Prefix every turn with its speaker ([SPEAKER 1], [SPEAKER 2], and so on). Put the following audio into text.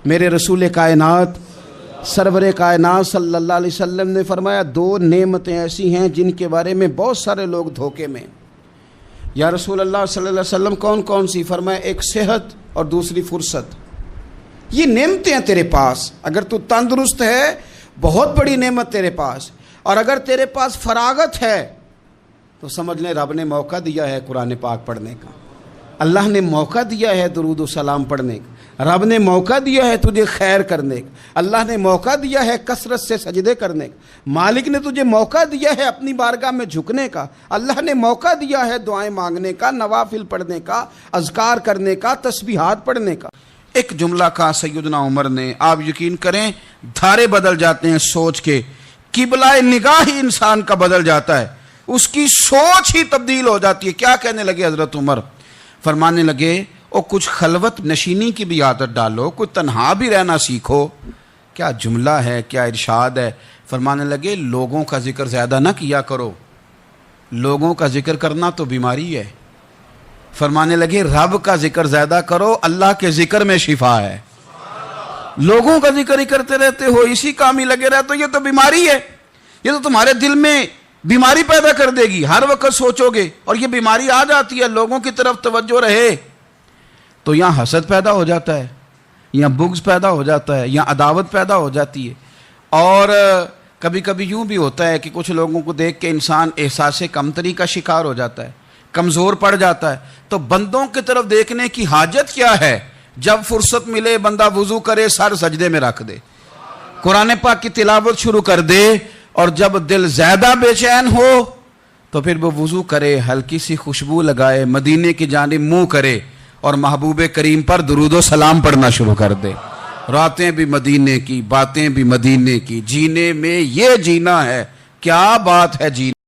[SPEAKER 1] میرے رسول کائنات سرور کائنات صلی اللہ علیہ وسلم نے فرمایا دو نعمتیں ایسی ہیں جن کے بارے میں بہت سارے لوگ دھوکے میں۔ یا رسول اللہ صلی اللہ علیہ وسلم کون کون سی؟ فرمایا ایک صحت اور دوسری فرصت۔ یہ نعمتیں ہیں تیرے پاس، اگر تو تندرست ہے بہت بڑی نعمت تیرے پاس، اور اگر تیرے پاس فراغت ہے تو سمجھ لیں رب نے موقع دیا ہے قرآن پاک پڑھنے کا، اللہ نے موقع دیا ہے درود و سلام پڑھنے کا، رب نے موقع دیا ہے تجھے خیر کرنے کا، اللہ نے موقع دیا ہے کثرت سے سجدے کرنے کا، مالک نے تجھے موقع دیا ہے اپنی بارگاہ میں جھکنے کا، اللہ نے موقع دیا ہے دعائیں مانگنے کا، نوافل پڑھنے کا، اذکار کرنے کا، تسبیحات پڑھنے کا۔ ایک جملہ کہا سیدنا عمر نے، آپ یقین کریں دھارے بدل جاتے ہیں سوچ کے، قبلہ نگاہ ہی انسان کا بدل جاتا ہے، اس کی سوچ ہی تبدیل ہو جاتی ہے۔ کیا کہنے لگے حضرت عمر؟ فرمانے لگے اور کچھ خلوت نشینی کی بھی عادت ڈالو، کچھ تنہا بھی رہنا سیکھو۔ کیا جملہ ہے، کیا ارشاد ہے۔ فرمانے لگے لوگوں کا ذکر زیادہ نہ کیا کرو، لوگوں کا ذکر کرنا تو بیماری ہے۔ فرمانے لگے رب کا ذکر زیادہ کرو، اللہ کے ذکر میں شفا ہے۔ لوگوں کا ذکر ہی کرتے رہتے ہو، اسی کام ہی لگے رہتے ہو، یہ تو بیماری ہے، یہ تو تمہارے دل میں بیماری پیدا کر دے گی۔ ہر وقت سوچو گے اور یہ بیماری آ جاتی ہے، لوگوں کی طرف توجہ رہے تو یہاں حسد پیدا ہو جاتا ہے، یہاں بغض پیدا ہو جاتا ہے، یہاں عداوت پیدا ہو جاتی ہے۔ اور کبھی کبھی یوں بھی ہوتا ہے کہ کچھ لوگوں کو دیکھ کے انسان احساس کمتری کا شکار ہو جاتا ہے، کمزور پڑ جاتا ہے۔ تو بندوں کی طرف دیکھنے کی حاجت کیا ہے؟ جب فرصت ملے بندہ وضو کرے، سر سجدے میں رکھ دے، قرآن پاک کی تلاوت شروع کر دے، اور جب دل زیادہ بے چین ہو تو پھر وہ وضو کرے، ہلکی سی خوشبو لگائے، مدینے کی جانب منہ کرے اور محبوب کریم پر درود و سلام پڑھنا شروع کر دے۔ راتیں بھی مدینے کی، باتیں بھی مدینے کی، جینے میں یہ جینا ہے، کیا بات ہے جینے